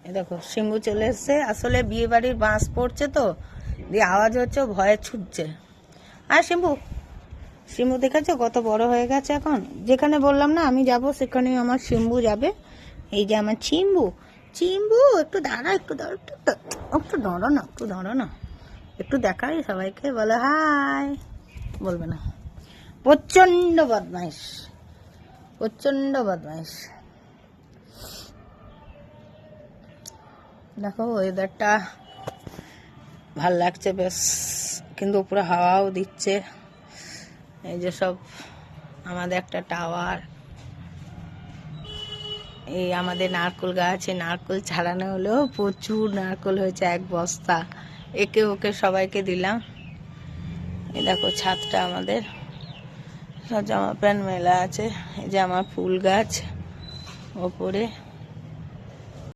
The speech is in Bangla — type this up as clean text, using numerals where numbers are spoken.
এই দেখো শিম্বু চলে এসছে। আসলে বিয়ে বাড়ির বাঁশ পড়ছে তো, দিয়ে আওয়াজ হচ্ছে, ভয়ে ছুটছে। আর শিম্বু, শিম্বু দেখেছো কত বড় হয়ে গেছে এখন। যেখানে বললাম না আমি যাব, সেখানেই আমার শিম্বু যাবে। এই যে আমার চিম্বু, চিম্বু একটু দাঁড়া, একটু দাঁড়া, একটু দাঁড়ো না, একটু দাঁড়ো না, একটু দেখাই সবাইকে, বলো হাই। বলবে না, প্রচন্ড বদমাইশ, প্রচন্ড বদমাইশ। দেখো ওয়েদারটা ভাল লাগছে বেশ, কিন্তু উপরে হাওয়াও দিচ্ছে। এই যে সব আমাদের একটা টাওয়ার, এই আমাদের নারকেল গাছে নারকেল ছাড়ানো হলো, প্রচুর নারকেল হয়েছে, এক বস্তা। একে ওকে সবাইকে দিলাম। এই দেখো ছাদটা আমাদের, সব জামা প্যান্ট মেলা আছে। এই যে আমার ফুল গাছ ওপরে।